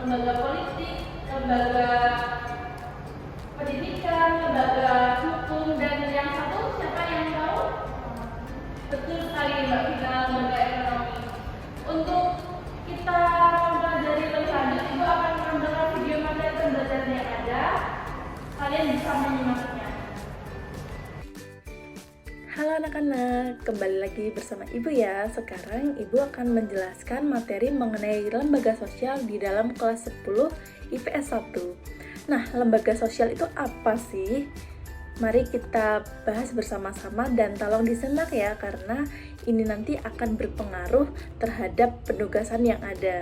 lembaga politik, lembaga pendidikan, lembaga hukum, dan yang satu siapa yang tahu? Betul sekali Mbak Vina, lembaga ekonomi. Untuk kita mempelajari lebih lanjut, Ibu akan menonton video materi pembelajaran yang ada. Kalian bisa menyimaknya. Halo anak-anak, kembali lagi bersama Ibu ya. Sekarang Ibu akan menjelaskan materi mengenai lembaga sosial di dalam kelas 10 IPS 1. Nah, lembaga sosial itu apa sih? Mari kita bahas bersama-sama dan tolong disimak ya, karena ini nanti akan berpengaruh terhadap penugasan yang ada.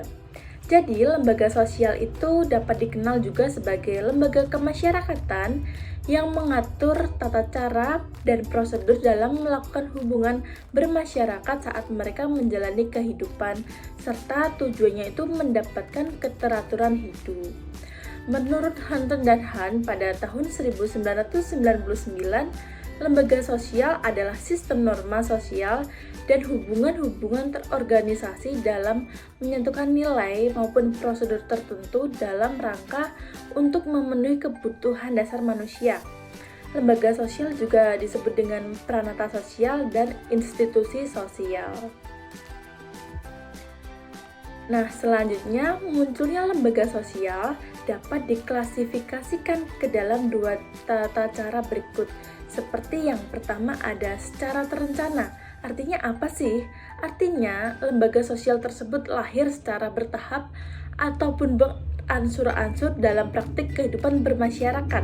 Jadi, lembaga sosial itu dapat dikenal juga sebagai lembaga kemasyarakatan yang mengatur tata cara dan prosedur dalam melakukan hubungan bermasyarakat saat mereka menjalani kehidupan, serta tujuannya itu mendapatkan keteraturan hidup. Menurut Hunter dan Hunt pada tahun 1999, lembaga sosial adalah sistem norma sosial dan hubungan-hubungan terorganisasi dalam menentukan nilai maupun prosedur tertentu dalam rangka untuk memenuhi kebutuhan dasar manusia. Lembaga sosial juga disebut dengan pranata sosial dan institusi sosial. Nah, selanjutnya munculnya lembaga sosial dapat diklasifikasikan ke dalam dua tata cara berikut. Seperti yang pertama ada secara terencana. Artinya apa sih? Artinya lembaga sosial tersebut lahir secara bertahap ataupun beransur-ansur dalam praktik kehidupan bermasyarakat.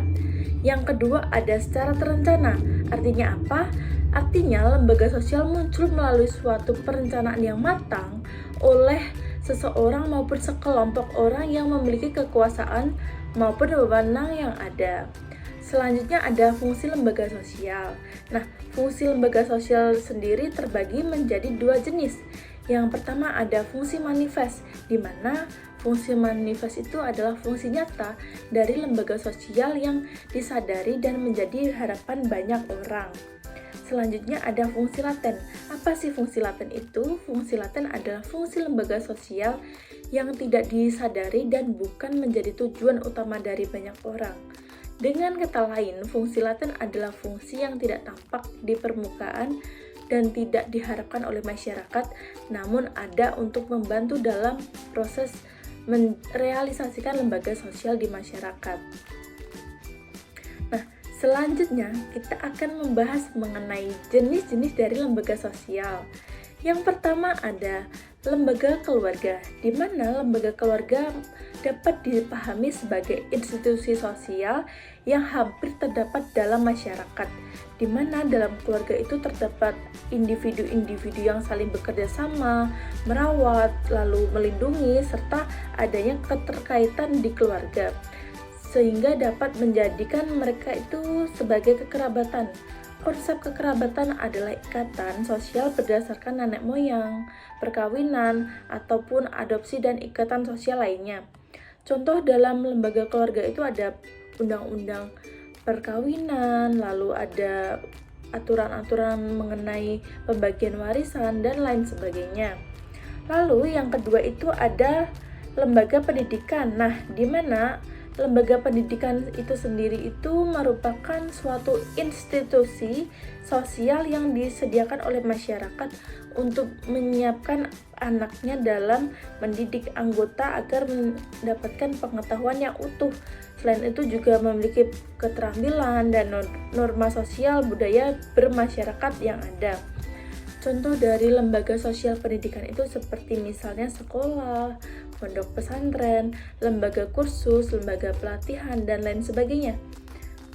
Yang kedua ada secara terencana. Artinya apa? Artinya lembaga sosial muncul melalui suatu perencanaan yang matang oleh seseorang maupun sekelompok orang yang memiliki kekuasaan maupun wewenang yang ada. Selanjutnya ada fungsi lembaga sosial. Nah, fungsi lembaga sosial sendiri terbagi menjadi dua jenis. Yang pertama ada fungsi manifest, di mana fungsi manifest itu adalah fungsi nyata dari lembaga sosial yang disadari dan menjadi harapan banyak orang. Selanjutnya ada fungsi laten. Apa sih fungsi laten itu? Fungsi laten adalah fungsi lembaga sosial yang tidak disadari dan bukan menjadi tujuan utama dari banyak orang. Dengan kata lain, fungsi laten adalah fungsi yang tidak tampak di permukaan dan tidak diharapkan oleh masyarakat, namun ada untuk membantu dalam proses merealisasikan lembaga sosial di masyarakat. Nah, selanjutnya kita akan membahas mengenai jenis-jenis dari lembaga sosial. Yang pertama ada lembaga keluarga, di mana lembaga keluarga dapat dipahami sebagai institusi sosial yang hampir terdapat dalam masyarakat, di mana dalam keluarga itu terdapat individu-individu yang saling bekerja sama, merawat, lalu melindungi, serta adanya keterkaitan di keluarga, sehingga dapat menjadikan mereka itu sebagai kekerabatan. Konsep kekerabatan adalah ikatan sosial berdasarkan nenek moyang, perkawinan, ataupun adopsi dan ikatan sosial lainnya. Contoh dalam lembaga keluarga itu ada undang-undang perkawinan, lalu ada aturan-aturan mengenai pembagian warisan, dan lain sebagainya. Lalu yang kedua itu ada lembaga pendidikan. Nah, di mana lembaga pendidikan itu sendiri itu merupakan suatu institusi sosial yang disediakan oleh masyarakat untuk menyiapkan anaknya dalam mendidik anggota agar mendapatkan pengetahuan yang utuh. Selain itu juga memiliki keterampilan dan norma sosial budaya bermasyarakat yang ada. Contoh dari lembaga sosial pendidikan itu seperti misalnya sekolah, pondok pesantren, lembaga kursus, lembaga pelatihan, dan lain sebagainya.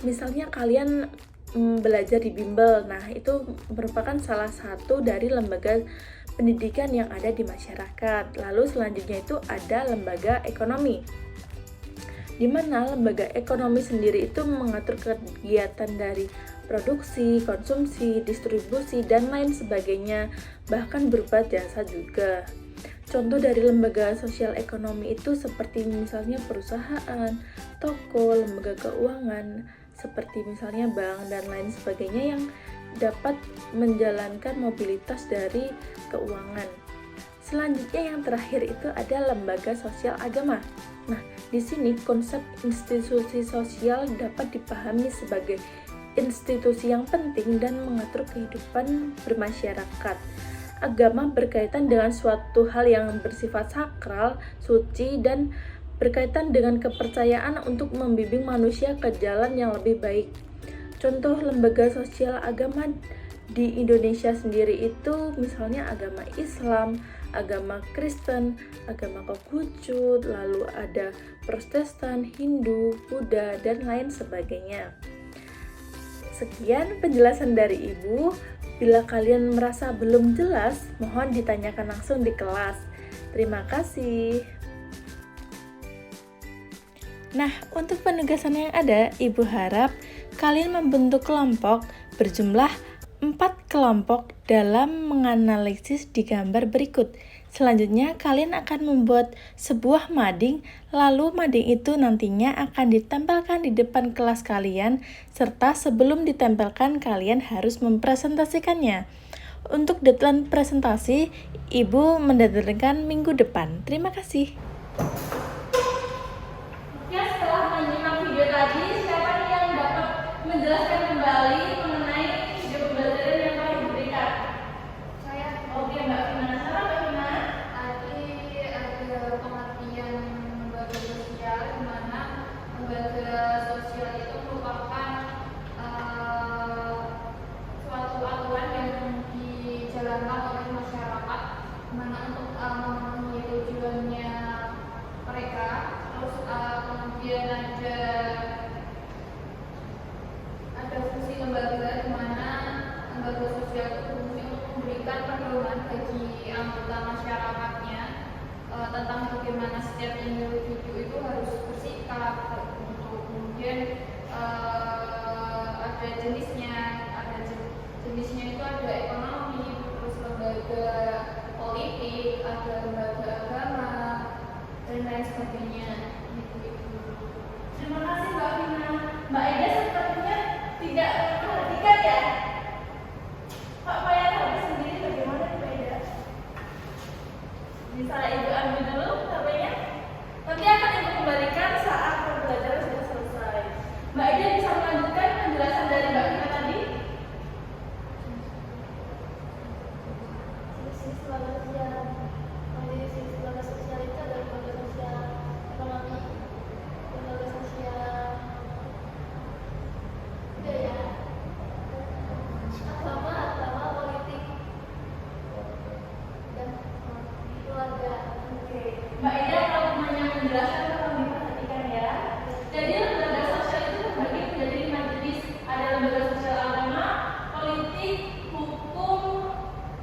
Misalnya kalian belajar di bimbel, nah itu merupakan salah satu dari lembaga pendidikan yang ada di masyarakat. Lalu selanjutnya itu ada lembaga ekonomi, di mana lembaga ekonomi sendiri itu mengatur kegiatan dari produksi, konsumsi, distribusi, dan lain sebagainya, bahkan berupa jasa juga. Contoh dari lembaga sosial ekonomi itu seperti misalnya perusahaan, toko, lembaga keuangan, seperti misalnya bank dan lain sebagainya yang dapat menjalankan mobilitas dari keuangan. Selanjutnya yang terakhir itu ada lembaga sosial agama. Nah, Di sini konsep institusi sosial dapat dipahami sebagai institusi yang penting dan mengatur kehidupan bermasyarakat. Agama berkaitan dengan suatu hal yang bersifat sakral, suci, dan berkaitan dengan kepercayaan untuk membimbing manusia ke jalan yang lebih baik. Contoh lembaga sosial agama di Indonesia sendiri itu misalnya agama Islam, agama Kristen, agama Konghucu, lalu ada Protestan, Hindu, Buddha, dan lain sebagainya. Sekian penjelasan dari Ibu. Bila kalian merasa belum jelas, mohon ditanyakan langsung di kelas. Terima kasih. Nah, untuk penugasan yang ada, Ibu harap kalian membentuk kelompok berjumlah 4 kelompok dalam menganalisis di gambar berikut. Selanjutnya, kalian akan membuat sebuah mading, lalu mading itu nantinya akan ditempelkan di depan kelas kalian, serta sebelum ditempelkan, kalian harus mempresentasikannya. Untuk deadline presentasi, Ibu mendeadline minggu depan. Terima kasih. Oke, setelah menyimak video tadi, siapa nih yang dapat menjelaskan kembali mengenai video pembelajaran yang telah diberikan? Saya Oke, Mbak Vina. Salah Mbak Vina? tadi ada pengertian lembaga sosial, di mana lembaga sosial itu merupakan suatu aturan yang dijalankan oleh masyarakat, di mana untuk memenuhi tujuannya mereka. Terus kemudian ada fungsi lembaga, di mana lembaga sosial itu berfungsi untuk memberikan pedoman bagi anggota masyarakatnya tentang bagaimana setiap individu itu harus bersikap. Untuk kemudian ada jenisnya, jenisnya itu ada ekonomi, terus lembaga politik, ada lembaga agama, dan lain sebagainya. Terima kasih Mbak Vina. Mbak Ida sepertinya tidak memperhatikan ya. Pak Payah habis sendiri bagaimana Mbak Ida? Bisa Ibu ambil dulu HP-nya? Nanti akan Ibu kembalikan saat pembelajaran sudah selesai. Mbak Ida bisa melanjutkan penjelasan dari Mbak Vina tadi? Sisi lembaga sosial. Jadi sisi lembaga sosial itu ada lembaga sosial ekonomi, lembaga sosial budaya, agama, politik, dan keluarga. Oke. Mbak Ida kalau hanya menjelaskan kalau diperhatikan ya. Jadi lembaga sosial itu terbagi menjadi 5 jenis. Ada lembaga sosial agama, politik, hukum,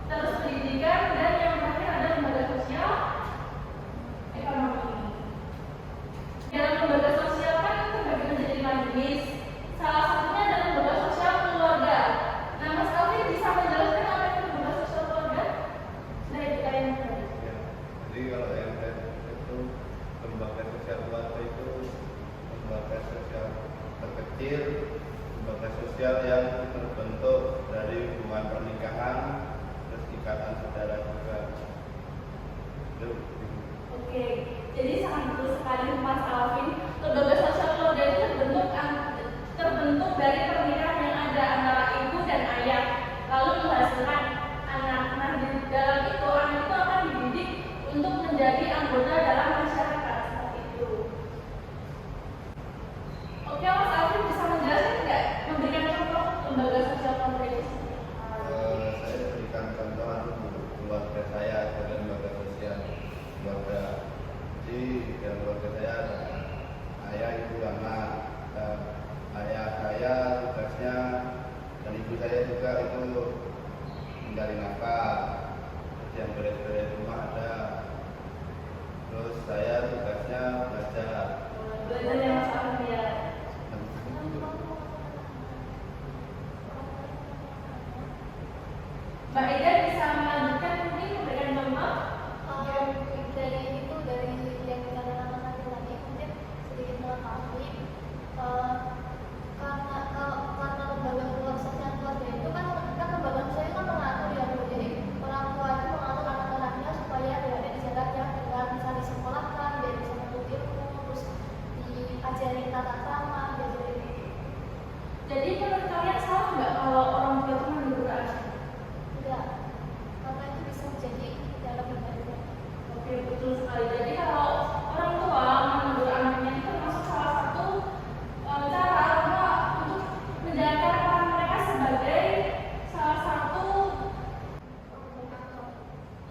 terus pendidikan, dan yang terakhir ada lembaga sosial ekonomi. Dalam lembaga sosial kan itu terbagi menjadi 5 jenis. Salah satunya adalah lembaga sosial keluarga. Nah, Mas Alvin bisa menjelaskan apa itu lembaga sosial keluarga? Dari kalian tadi. Jadi kalau yang saya itu lembaga sosial keluarga itu lembaga sosial terkecil, lembaga sosial yang terbentuk dari hubungan pernikahan, terus ikatan saudara juga. Itu. Oke, jadi sangat betul sekali Mas Alvin. Lembaga sosial keluarga itu terbentuk dari pernikahan yang ada antara ibu dan ayah, lalu menghasilkan anak. Nah, di dalam itu anak itu akan dididik untuk menjadi anggota dalam masyarakat seperti itu. Oke, Mas Alvin bisa menjelaskan nggak, memberikan contoh lembaga sosial keluarga itu? Saya berikan contoh keluarga saya adalah lembaga sosial keluarga. Jadi dalam keluarga saya ada ayah, ibu, anak. Ayah saya tugasnya dan ibu saya juga itu mencari nafkah, terus yang beres-beres rumah ada. Terus saya tugasnya belajar. Belajar yang Mas Alvin ya. Mbak Ida bisa melanjutkan mungkin memberikan contoh? Dari itu, dari yang dikatakan tadi mungkin sedikit melengkapi. Karena lembaga sosial keluarga itu kan lembaga sosial kan mengatur ya Bu. Jadi orang tua itu mengatur anak-anaknya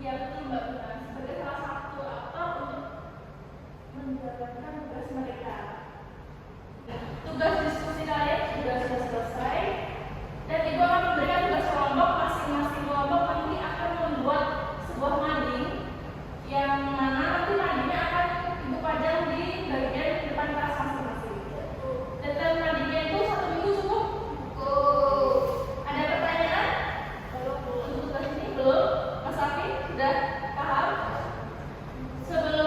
Ya betul Mbak Guna, sebagai salah satu aktor untuk menjalankan tugas mereka. Nah, tugas diskusi kalian juga sudah selesai dan Ibu akan memberikan tugas kelompok. Masing-masing kelompok nanti akan membuat sebuah mading yang mana nanti madingnya akan Ibu pajang di bagian depan kelas masing-masing. Detail madingnya itu 1 minggu cukup? Ada pertanyaan? Untuk tugas ini belum? Mas Afi sudah paham? Sebelum